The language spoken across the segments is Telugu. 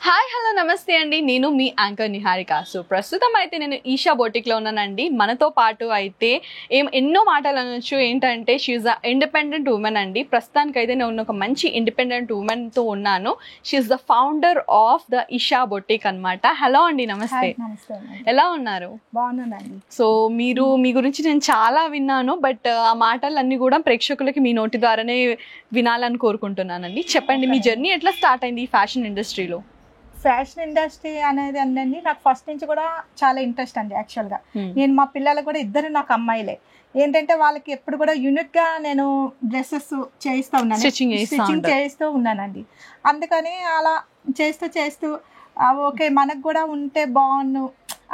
హాయ్ హలో నమస్తే అండి, నేను మీ యాంకర్ నిహారిక. సో ప్రస్తుతం అయితే నేను ఈషా బొటిక్లో ఉన్నానండి. మనతో పాటు అయితే ఎన్నో మాటలు అనొచ్చు. ఏంటంటే షీఈ్ అ ఇండిపెండెంట్ ఉమెన్ అండి. ప్రస్తుతానికైతే నేను ఒక మంచి ఇండిపెండెంట్ ఉమెన్తో ఉన్నాను. She the founder of the Isha boutique అనమాట. హలో అండి, నమస్తే. ఎలా ఉన్నారు? బాగున్నానండి. సో మీ గురించి నేను చాలా విన్నాను, బట్ ఆ మాటలన్నీ కూడా ప్రేక్షకులకి మీ నోటి ద్వారానే వినాలని కోరుకుంటున్నానండి. చెప్పండి, మీ జర్నీ ఎట్లా స్టార్ట్ అయింది ఈ ఫ్యాషన్ ఇండస్ట్రీలో? ఫ్యాషన్ ఇండస్ట్రీ అనేది అండి నాకు ఫస్ట్ నుంచి కూడా చాలా ఇంట్రెస్ట్ అండి. యాక్చువల్గా నేను మా పిల్లలకు కూడా ఇద్దరు నాకు అమ్మాయిలే. ఏంటంటే వాళ్ళకి ఎప్పుడు కూడా యూనిట్గా నేను డ్రెస్సెస్ చేయిస్తూ ఉన్నాను, స్టిచ్చింగ్ చేయిస్తూ ఉన్నానండి. అందుకని అలా చేస్తూ ఓకే మనకు కూడా ఉంటే బాగుండు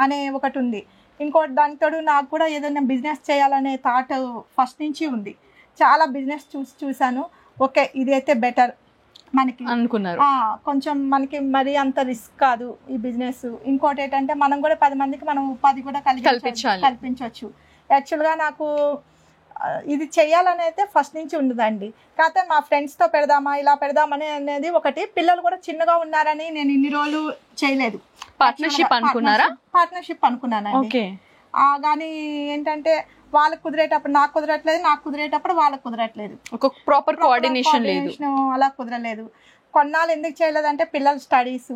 అనే ఒకటి ఉంది. ఇంకోటి దానితో నాకు కూడా ఏదైనా బిజినెస్ చేయాలనే థాట్ ఫస్ట్ నుంచి ఉంది. చాలా బిజినెస్ చూశాను. ఓకే ఇది అయితే బెటర్ మనకి అనుకున్నారు. కొంచెం మనకి మరి అంత రిస్క్ కాదు ఈ బిజినెస్. ఇంకోటి ఏంటంటే మనం కూడా 10 మందికి మనం ఉపాధి కూడా కల్పించవచ్చు. యాక్చువల్గా నాకు ఇది చెయ్యాలని అయితే ఫస్ట్ నుంచి ఉండదండి. కాకపోతే మా ఫ్రెండ్స్తో పెడదామా ఇలా పెడదామని అనేది ఒకటి. పిల్లలు కూడా చిన్నగా ఉన్నారని నేను ఇన్ని రోజులు చేయలేదు. పార్ట్నర్షిప్ అనుకున్నానండి. కానీ ఏంటంటే వాళ్ళకి కుదిరేటప్పుడు నాకు కుదరట్లేదు, నాకు కుదిరేటప్పుడు వాళ్ళకి కుదరట్లేదు. ఒక ప్రాపర్ కోఆర్డినేషన్ లేదు, అలా కుదరలేదు. కొన్నాళ్ళు ఎందుకు చేయలేదంటే పిల్లల స్టడీస్,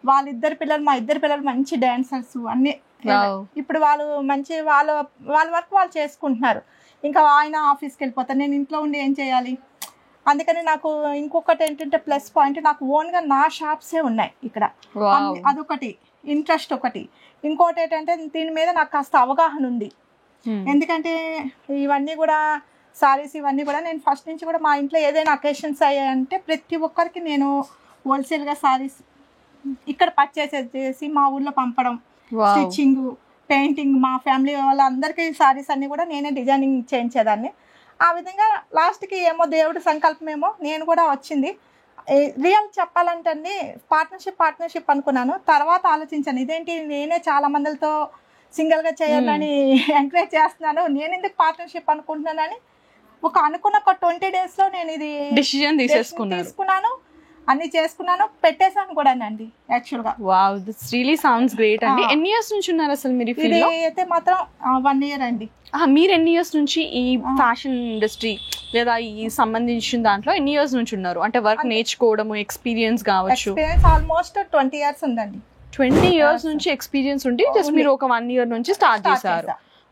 మా ఇద్దరు పిల్లలు మంచి డాన్సర్స్ అన్ని. ఇప్పుడు వాళ్ళు మంచి వాళ్ళ వర్క్ వాళ్ళు చేసుకుంటున్నారు. ఇంకా ఆయన ఆఫీస్కి వెళ్ళిపోతారు, నేను ఇంట్లో ఉండి ఏం చేయాలి. అందుకని నాకు ఇంకొకటి ఏంటంటే ప్లస్ పాయింట్, నాకు ఓన్గా నా షాప్సే ఉన్నాయి ఇక్కడ. అదొకటి ఇంట్రెస్ట్ ఒకటి. ఇంకోటి ఏంటంటే దీని మీద నాకు కాస్త అవగాహన ఉంది. ఎందుకంటే ఇవన్నీ కూడా సారీస్ ఇవన్నీ కూడా నేను ఫస్ట్ నుంచి కూడా మా ఇంట్లో ఏదైనా అకేషన్స్ అయ్యాయంటే ప్రతి ఒక్కరికి నేను హోల్సేల్గా సారీస్ ఇక్కడ పర్చేస్ చేసి మా ఊర్లో పంపడం, స్టిచ్చింగ్, పెయింటింగ్, మా ఫ్యామిలీ వాళ్ళందరికీ సారీస్ అన్నీ కూడా నేనే డిజైనింగ్ చేయించేదాన్ని. ఆ విధంగా లాస్ట్కి ఏమో దేవుడి సంకల్పం ఏమో నేను కూడా వచ్చింది. రియల్ చెప్పాలంటే అండి పార్ట్నర్షిప్ అనుకున్నాను. తర్వాత ఆలోచించాను, ఇదేంటి నేనే చాలా మందితో సింగిల్గా చేయాలని ఎంకరేజ్ చేస్తున్నాను, నేను ఎందుకు పార్ట్నర్షిప్ అనుకుంటున్నానని అనుకున్న 20 daysలో నేను ఇది డిసిజన్ తీసుకున్నాను, అన్ని చేసుకున్నాను, పెట్టేశాను కూడా అండి. యాక్చువల్గా wow, this really sounds great అండి. ఎన్ని ఇయర్స్ నుంచి ఉన్నారు అసలు మీరు? ఇది అయితే మాత్రం 1 year అండి. మీరు ఎన్ని ఇయర్స్ నుంచి ఈ ఫ్యాషన్ ఇండస్ట్రీ లేదా ఈ సంబంధించిన దాంట్లో ఎన్ని ఇయర్స్ నుంచి ఉన్నారు? అంటే వర్క్ నేర్చుకోవడము, ఎక్స్పీరియన్స్ కావచ్చు. ఆల్మోస్ట్ 20 years ఉందండి. 20 years నుంచి ఎక్స్పీరియన్స్ ఉండి జస్ట్ మీరు ఒక 1 year నుంచి స్టార్ట్ చేశారు.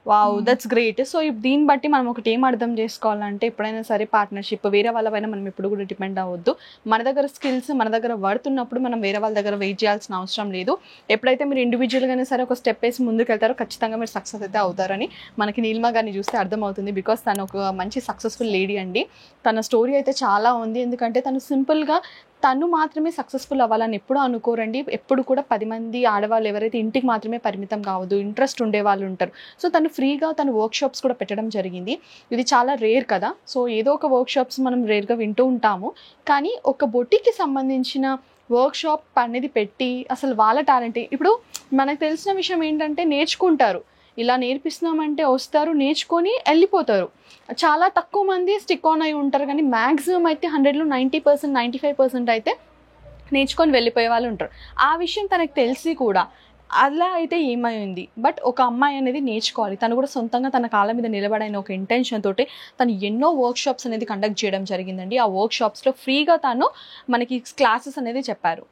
Wow, that's great. సో దీన్ని బట్టి మనం ఒకటి ఏం అర్థం చేసుకోవాలంటే, ఎప్పుడైనా సరే పార్ట్నర్షిప్ వేరే వాళ్ళ పైన మనం ఎప్పుడు కూడా డిపెండ్ అవ్వద్దు. మన దగ్గర స్కిల్స్ మన దగ్గర పడుతున్నప్పుడు మనం వేరే వాళ్ళ దగ్గర వెయిట్ చేయాల్సిన అవసరం లేదు. ఎప్పుడైతే మీరు ఇండివిజువల్గానే సరే ఒక స్టెప్ వేసి ముందుకు వెళ్తారో ఖచ్చితంగా మీరు సక్సెస్ అయితే అవుతారని మనకి నీలిమా గారిని చూస్తే అర్థమవుతుంది. బికాస్ తను ఒక మంచి సక్సెస్ఫుల్ లేడీ అండి. తన స్టోరీ అయితే చాలా ఉంది. ఎందుకంటే తను సింపుల్గా తను మాత్రమే సక్సెస్ఫుల్ అవ్వాలని ఎప్పుడూ అనుకోరండి. ఎప్పుడు కూడా 10 మంది ఆడవాళ్ళు ఎవరైతే ఇంటికి మాత్రమే పరిమితం కావద్దు, ఇంట్రెస్ట్ ఉండే వాళ్ళు ఉంటారు. సో తను ఫ్రీగా తను వర్క్షాప్స్ కూడా పెట్టడం జరిగింది. ఇది చాలా రేర్ కదా. సో ఏదో ఒక వర్క్షాప్స్ మనం రేర్గా వింటూ ఉంటాము, కానీ ఒక బొటిక్కి సంబంధించిన వర్క్షాప్ అనేది పెట్టి అసలు వాళ్ళ టాలెంట్. ఇప్పుడు మనకు తెలిసిన విషయం ఏంటంటే నేర్చుకుంటారు, ఇలా నేర్పిస్తున్నామంటే వస్తారు, నేర్చుకొని వెళ్ళిపోతారు. చాలా తక్కువ మంది స్టిక్ ఆన్ అయి ఉంటారు, కానీ మ్యాక్సిమం అయితే 100లో 90%, 95% అయితే నేర్చుకొని వెళ్ళిపోయే వాళ్ళు ఉంటారు. ఆ విషయం తనకు తెలిసి కూడా అలా అయితే ఏమైంది. బట్ ఒక అమ్మాయి అనేది నేర్చుకోవాలి, తను కూడా సొంతంగా తన కాళ్ళ మీద నిలబడైన ఒక ఇంటెన్షన్ తోటి తను ఎన్నో వర్క్షాప్స్ అనేది కండక్ట్ చేయడం జరిగిందండి. ఆ వర్క్షాప్స్లో ఫ్రీగా తను మనకి క్లాసెస్ అనేది చెప్పారు.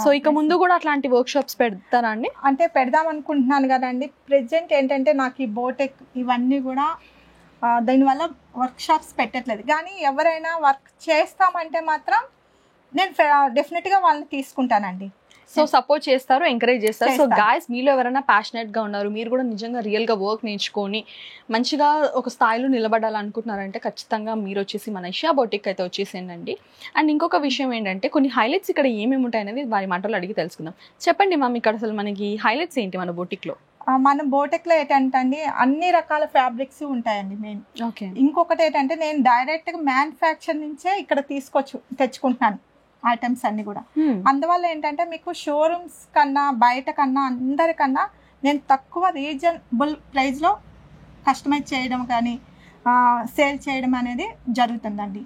సో ఇక ముందు కూడా అట్లాంటి వర్క్షాప్స్ పెడతారా అండి? అంటే పెడదాం అనుకుంటున్నాను కదండి. ప్రెజెంట్ ఏంటంటే నాకు ఈ బోటెక్ ఇవన్నీ కూడా దానివల్ల వర్క్షాప్స్ పెట్టట్లేదు. కానీ ఎవరైనా వర్క్ చేస్తామంటే మాత్రం నేను డెఫినెట్గా వాళ్ళని తీసుకుంటానండి. సో సపోర్ట్ చేస్తారు, ఎంకరేజ్ చేస్తారు. సో గాయస్, మీలో ఎవరైనా ప్యాషనెట్గా ఉన్నారు, మీరు కూడా నిజంగా రియల్గా వర్క్ నేర్చుకొని మంచిగా ఒక స్థాయిలో నిలబడాలనుకుంటున్నారంటే ఖచ్చితంగా మీరు వచ్చేసి మన ఈషా బొటిక్ అయితే వచ్చేసేయండి. అండ్ ఇంకొక విషయం ఏంటంటే కొన్ని హైలైట్స్ ఇక్కడ ఏమేమి ఉంటాయి అనేది వారి మాటలు అడిగి తెలుసుకుందాం. చెప్పండి మ్యామ్, ఇక్కడ అసలు మనకి హైలైట్స్ ఏంటి మన బొటిక్లో? మన బోటెక్లో ఏంటంటే అన్ని రకాల ఫ్యాబ్రిక్స్ ఉంటాయండి మెయిన్. ఇంకొకటి ఏంటంటే నేను డైరెక్ట్గా మ్యానుఫ్యాక్చర్ నుంచే ఇక్కడ తెచ్చుకుంటున్నాను ఐటమ్స్ అన్ని కూడా. అందువల్ల ఏంటంటే మీకు షోరూమ్స్ కన్నా బయట కన్నా అందరికన్నా నేను తక్కువ రీజనబుల్ ప్రైస్లో కస్టమైజ్ చేయడం కానీ సేల్ చేయడం అనేది జరుగుతుందండి.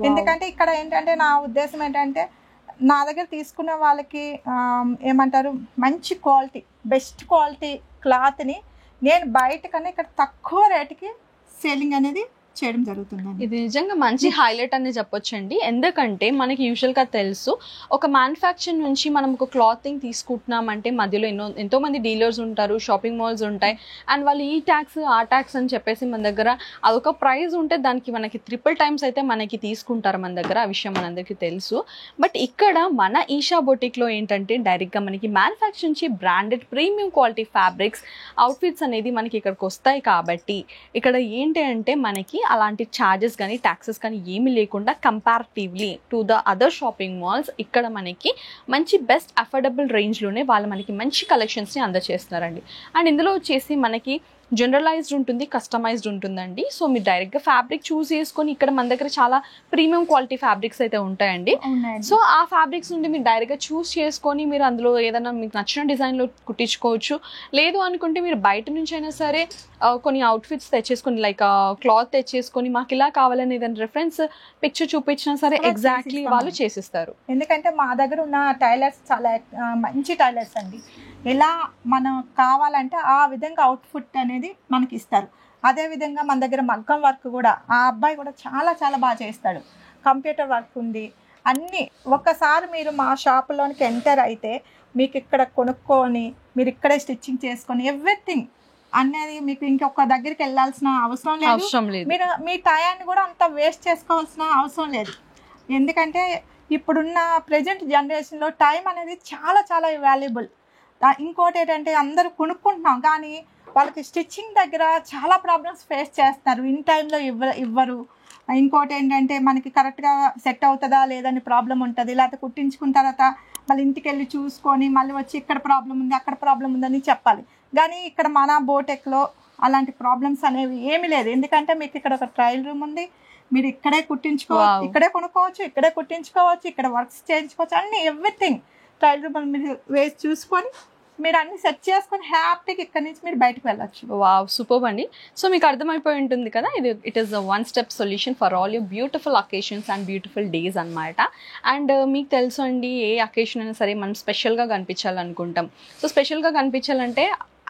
ఎందుకంటే ఇక్కడ ఏంటంటే నా ఉద్దేశం ఏంటంటే నా దగ్గర తీసుకున్న వాళ్ళకి ఏమంటారు మంచి క్వాలిటీ, బెస్ట్ క్వాలిటీ క్లాత్ని నేను బయట కన్నా ఇక్కడ తక్కువ రేటుకి సేలింగ్ అనేది చేయడం జరుగుతుందండి. ఇది నిజంగా మంచి హైలైట్ అని చెప్పొచ్చండి. ఎందుకంటే మనకి యూజువల్గా తెలుసు, ఒక మ్యానుఫ్యాక్చర్ నుంచి మనం ఒక క్లాతింగ్ తీసుకుంటున్నామంటే మధ్యలో ఎంతో మంది డీలర్స్ ఉంటారు, షాపింగ్ మాల్స్ ఉంటాయి, అండ్ వాళ్ళు ఈ ట్యాక్స్ ఆ ట్యాక్స్ అని చెప్పేసి మన దగ్గర అదొక ప్రైస్ ఉంటే దానికి మనకి 3 times అయితే మనకి తీసుకుంటారు మన దగ్గర. ఆ విషయం మనందరికీ తెలుసు. బట్ ఇక్కడ మన ఈషా బొటిక్లో ఏంటంటే డైరెక్ట్గా మనకి మ్యానుఫ్యాక్చర్ నుంచి branded premium quality fabrics, outfits అనేది మనకి ఇక్కడికి వస్తాయి. కాబట్టి ఇక్కడ ఏంటి అంటే మనకి అలాంటి ఛార్జెస్ కానీ ట్యాక్సెస్ కానీ ఏమీ లేకుండా comparatively to the other shopping malls ఇక్కడ మనకి మంచి బెస్ట్ అఫోర్డబుల్ రేంజ్లోనే వాళ్ళు మనకి మంచి కలెక్షన్స్ని అందజేస్తున్నారండి. అండ్ ఇందులో వచ్చేసి మనకి జనరలైజ్డ్ ఉంటుంది, కస్టమైజ్డ్ ఉంటుందండి. సో మీరు డైరెక్ట్గా ఫ్యాబ్రిక్ చూస్ చేసుకొని ఇక్కడ మన దగ్గర చాలా ప్రీమియం క్వాలిటీ ఫ్యాబ్రిక్స్ అయితే ఉంటాయండి. సో ఆ ఫ్యాబ్రిక్స్ నుండి మీరు డైరెక్ట్గా చూస్ చేసుకొని మీరు అందులో ఏదైనా మీకు నచ్చిన డిజైన్లో కుట్టించుకోవచ్చు. లేదు అనుకుంటే మీరు బయట నుంచి అయినా సరే కొన్ని అవుట్ఫిట్స్ తెచ్చేసుకొని, లైక్ క్లాత్ తెచ్చేసుకొని మాకు ఇలా కావాలని ఏదైనా రిఫరెన్స్ పిక్చర్ చూపించినా సరే ఎగ్జాక్ట్లీ వాళ్ళు చేసిస్తారు. ఎందుకంటే మా దగ్గర ఉన్న టైలర్స్ చాలా మంచి టైలర్స్ అండి. ఎలా మనం కావాలంటే ఆ విధంగా అవుట్ఫిట్ అనేది మనకి ఇస్తారు. అదేవిధంగా మన దగ్గర మగ్గం వర్క్ కూడా ఆ అబ్బాయి కూడా చాలా చాలా బాగా చేస్తాడు. కంప్యూటర్ వర్క్ ఉంది. అన్నీ ఒక్కసారి మీరు మా షాపులోనికి ఎంటర్ అయితే మీకు ఇక్కడ కొనుక్కొని మీరు ఇక్కడే స్టిచ్చింగ్ చేసుకొని ఎవ్రీథింగ్ అనేది మీకు ఇంకొక దగ్గరికి వెళ్ళాల్సిన అవసరం లేదు. మీరు మీ టయాన్ని కూడా అంత వేస్ట్ చేసుకోవాల్సిన అవసరం లేదు. ఎందుకంటే ఇప్పుడున్న ప్రజెంట్ జనరేషన్లో టైం అనేది చాలా చాలా వాల్యుబుల్. ఇంకోటి ఏంటంటే అందరూ కొనుక్కుంటున్నాం కానీ వాళ్ళకి స్టిచ్చింగ్ దగ్గర చాలా ప్రాబ్లమ్స్ ఫేస్ చేస్తారు. ఇన్ టైంలో ఇవ్వరు. ఇంకోటి ఏంటంటే మనకి కరెక్ట్గా సెట్ అవుతుందా లేదని ప్రాబ్లం ఉంటుంది. లేకపోతే కుట్టించుకున్న తర్వాత మళ్ళీ ఇంటికి వెళ్ళి చూసుకొని మళ్ళీ వచ్చి ఇక్కడ ప్రాబ్లం ఉంది అక్కడ ప్రాబ్లం ఉందని చెప్పాలి. కానీ ఇక్కడ మన బోటెక్లో అలాంటి ప్రాబ్లమ్స్ అనేవి ఏమీ లేదు. ఎందుకంటే మీకు ఇక్కడ ఒక ట్రయల్ రూమ్ ఉంది. మీరు ఇక్కడే కుట్టించుకోవచ్చు, ఇక్కడే కొనుక్కోవచ్చు, ఇక్కడే కుట్టించుకోవచ్చు, ఇక్కడ వర్క్స్ చేయించుకోవచ్చు, అన్ని ఎవ్రీథింగ్ ట్రయల్ రూమ్ మీరు వేసి చూసుకొని మీరు అన్ని సెట్ చేసుకొని హ్యాపీగా ఇక్కడ నుంచి మీరు బయటకు వెళ్ళొచ్చు. వావ్, సూపర్ అండి. సో మీకు అర్థమైపోయి ఉంటుంది కదా, it is one step solution for all your beautiful occasions and beautiful days అనమాట. అండ్ మీకు తెలుసు అండి, ఏ అకేషన్ అయినా సరే మనం స్పెషల్గా కనిపించాలనుకుంటాం. సో స్పెషల్గా కనిపించాలంటే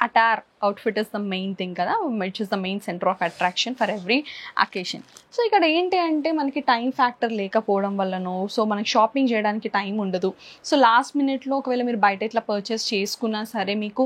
attire outfit is the main thing కదా, which is the main center of attraction for every occasion. So ఇక్కడ ఏంటి అంటే మనకి టైం ఫ్యాక్టర్ లేకపోవడం వల్లనో, సో మనకి షాపింగ్ చేయడానికి టైం ఉండదు. సో లాస్ట్ మినిట్లో ఒకవేళ మీరు బయట ఇట్లా పర్చేస్ చేసుకున్నా సరే మీకు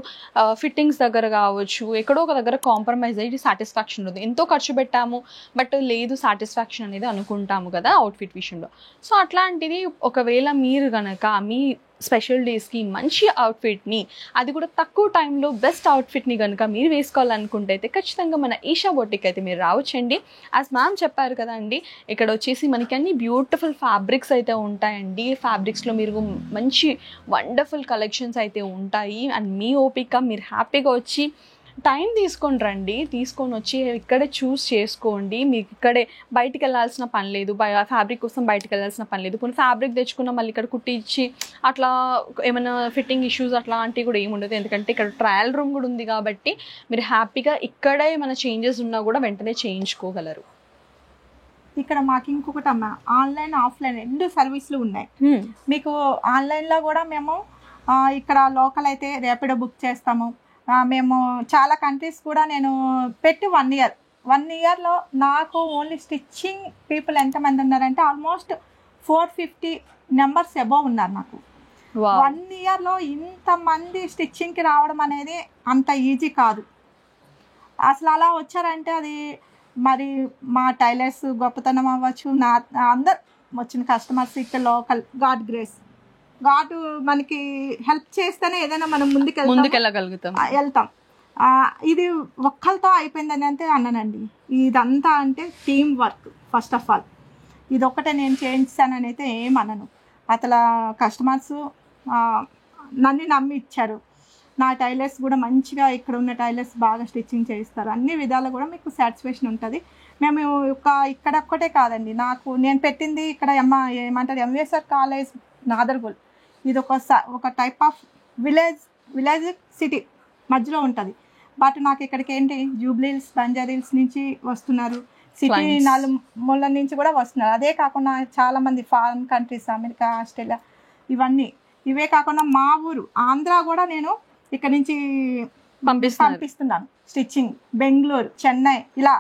ఫిట్టింగ్స్ దగ్గర కావచ్చు, ఎక్కడో ఒక దగ్గర కాంప్రమైజ్ అయ్యి సాటిస్ఫాక్షన్ ఉండదు. ఎంతో ఖర్చు పెట్టాము బట్ లేదు సాటిస్ఫాక్షన్ అనేది అనుకుంటాము కదా అవుట్ఫిట్ విషయంలో. సో అట్లాంటిది ఒకవేళ మీరు కనుక మీ స్పెషల్ డేస్కి మంచి అవుట్ఫిట్ని, అది కూడా తక్కువ టైంలో బెస్ట్ అవుట్ఫిట్ని కనుక మీరు వేసుకోవాలనుకుంటే అయితే ఖచ్చితంగా మన ఈషా బొటిక్ అయితే మీరు రావచ్చండి. యాజ్ మ్యామ్ చెప్పారు కదా అండి, ఇక్కడ వచ్చేసి మనకి అన్ని బ్యూటిఫుల్ ఫ్యాబ్రిక్స్ అయితే ఉంటాయండి. ఫ్యాబ్రిక్స్లో మీరు మంచి వండర్ఫుల్ కలెక్షన్స్ అయితే ఉంటాయి. అండ్ మీ ఓపిక మీరు హ్యాపీగా వచ్చి టైం తీసుకొని రండి, తీసుకొని వచ్చి ఇక్కడే చూస్ చేసుకోండి. మీకు ఇక్కడే బయటికి వెళ్ళాల్సిన పని లేదు, ఫ్యాబ్రిక్ కోసం బయటికి వెళ్ళాల్సిన పని లేదు. కొన్ని ఫ్యాబ్రిక్ తెచ్చుకున్న మళ్ళీ ఇక్కడ కుట్టించి అట్లా ఏమైనా ఫిట్టింగ్ ఇష్యూస్ అట్లాంటివి కూడా ఏమి ఉండదు. ఎందుకంటే ఇక్కడ ట్రయల్ రూమ్ కూడా ఉంది కాబట్టి మీరు హ్యాపీగా ఇక్కడే ఏమైనా చేంజెస్ ఉన్నా కూడా వెంటనే చేయించుకోగలరు. ఇక్కడ మాకు ఇంకొకటి అమ్మ, ఆన్లైన్ ఆఫ్లైన్ 2 సర్వీసులు ఉన్నాయి. మీకు ఆన్లైన్లో కూడా మేము ఇక్కడ లోకల్ అయితే ర్యాపిడో బుక్ చేస్తాము. మేము చాలా కంట్రీస్ కూడా నేను పెట్టి 1 ఇయర్లో నాకు ఓన్లీ స్టిచ్చింగ్ పీపుల్ ఎంతమంది ఉన్నారంటే ఆల్మోస్ట్ 450 నెంబర్స్ అబోవ్ ఉన్నారు. నాకు 1 ఇయర్లో ఇంతమంది స్టిచ్చింగ్కి రావడం అనేది అంత ఈజీ కాదు. అసలు అలా వచ్చారంటే అది మరి మా టైలర్స్ గొప్పతనం అవ్వచ్చు, నా అందరు వచ్చిన కస్టమర్స్ ఇక్కడ లోకల్ గాడ్ గ్రేస్, గాడ్ మనకి హెల్ప్ చేస్తేనే ఏదైనా మనం ముందుకెళ్ళగలుగుతాం వెళ్తాం. ఇది ఒక్కరితో అయిపోయిందని అంటే అన్నానండి. ఇదంతా అంటే team work. First of all ఇది ఒకటే నేను చేయించానని అయితే ఏమనను. అసలు కస్టమర్స్ నన్ను నమ్మి ఇచ్చారు. నా టైలర్స్ కూడా మంచిగా ఇక్కడ ఉన్న టైలర్స్ బాగా స్టిచ్చింగ్ చేయిస్తారు. అన్ని విధాలు కూడా మీకు సాటిస్ఫాక్షన్ ఉంటుంది. మేము ఇక్కడ ఒక్కటే కాదండి, నేను పెట్టింది ఇక్కడ ఏమంటారు ఎంవిఎస్ఆర్ కాలేజ్ నాదర్గోల్. ఇది ఒక టైప్ ఆఫ్ విలేజ్ సిటీ మధ్యలో ఉంటుంది. బట్ నాకు ఇక్కడికి ఏంటి జూబ్లీహిల్స్, బంజారీల్స్ నుంచి వస్తున్నారు, సిటీ 4 మూల నుంచి కూడా వస్తున్నారు. అదే కాకుండా చాలామంది ఫారిన్ కంట్రీస్, అమెరికా, ఆస్ట్రేలియా ఇవన్నీ. ఇవే కాకుండా మా ఊరు ఆంధ్ర కూడా నేను ఇక్కడ నుంచి పంపిస్తున్నాను స్టిచ్చింగ్. బెంగళూరు, చెన్నై ఇలా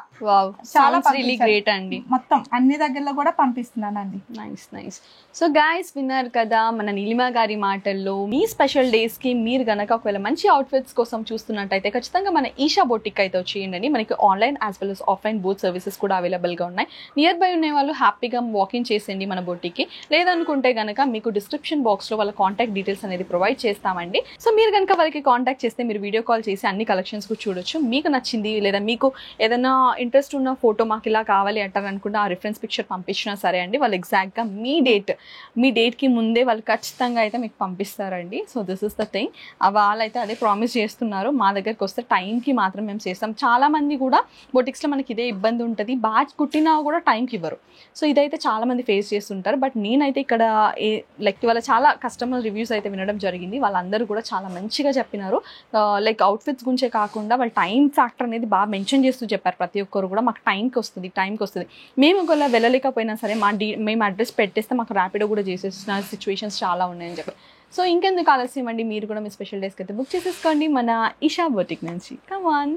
చాలా గ్రేట్ అండి. మొత్తం అన్ని దగ్గరలో కూడా పంపిస్తున్నానండి. నైస్. సో గైస్ విన్నారు కదా మన నీలిమా గారి మాటల్లో. మీ స్పెషల్ డేస్ కి మీరు గనక ఒకవేళ మంచి అవుట్ఫిట్స్ కోసం చూస్తున్నట్టయితే ఖచ్చితంగా మన ఈషా బొటిక్ అయితే వచ్చేయండి. మనకి online as well as offline both services కూడా అవైలబుల్ గా ఉన్నాయి. నియర్ బై ఉన్న వాళ్ళు హ్యాపీగా వాకింగ్ చేసేయండి మన బొటిక్ కి. లేదనుకుంటే గనక మీకు డిస్క్రిప్షన్ బాక్స్ లో వాళ్ళ కాంటాక్ట్ డీటెయిల్స్ అనేది ప్రొవైడ్ చేస్తామండి. సో మీరు కనుక వాళ్ళకి కాంటాక్ట్ చేస్తే మీరు వీడియో కాల్ చేసి అన్ని కలెక్షన్స్ కూడా చూడొచ్చు. మీకు నచ్చింది లేదా మీకు ఏదైనా ఇంట్రెస్ట్ ఉన్న ఫోటో మాకు ఇలా కావాలి అంటారు అనుకుంటే ఆ రిఫరెన్స్ పిక్చర్ పంపించినా సరే అండి, వాళ్ళు ఎగ్జాక్ట్గా మీ డేట్కి ముందే వాళ్ళు ఖచ్చితంగా అయితే మీకు పంపిస్తారండి. So this is the thing. వాళ్ళైతే అదే ప్రామిస్ చేస్తున్నారు. మా దగ్గరికి వస్తే టైంకి మాత్రం మేము చేస్తాం. చాలామంది కూడా బొటిక్స్లో మనకి ఇదే ఇబ్బంది ఉంటుంది, బాగా కుట్టినా కూడా టైంకి ఇవ్వరు. సో ఇదైతే చాలామంది ఫేస్ చేస్తుంటారు. బట్ నేనైతే ఇక్కడ లైక్ వాళ్ళ చాలా కస్టమర్ రివ్యూస్ అయితే వినడం జరిగింది. వాళ్ళందరూ కూడా చాలా మంచిగా చెప్పినారు. లైక్ అవుట్ఫిట్స్ గురించే కాకుండా వాళ్ళ టైం ఫ్యాక్టర్ అనేది బాగా మెన్షన్ చేస్తూ చెప్పారు. ప్రతి ఒక్కరు కూడా మాకు టైంకి వస్తుంది. మేము ఒకవేళ వెళ్ళలేకపోయినా సరే మేము అడ్రస్ పెట్టేస్తే మాకు ర్యాపిడో కూడా చేసేసిన సిచ్యువేషన్స్ చాలా ఉన్నాయని చెప్పారు. సో ఇంకెందుకు ఆలస్యం అండి, మీరు కూడా మీ స్పెషల్ డేస్కి అయితే బుక్ చేసేసుకోండి మన ఈషా బొటిక్ నుంచి. Come on.